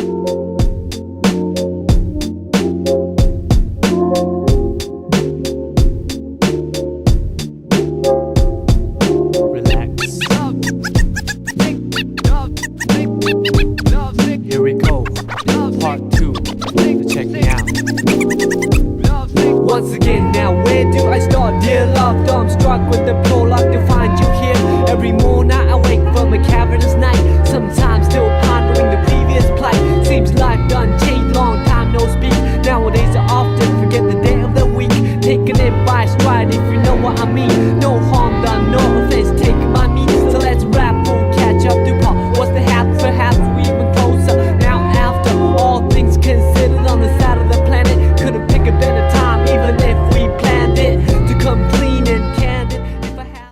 Here we go, part 2, so check me out. Once again, now where do I start? Dear love, I'm struck with the prologue to find you here every morning.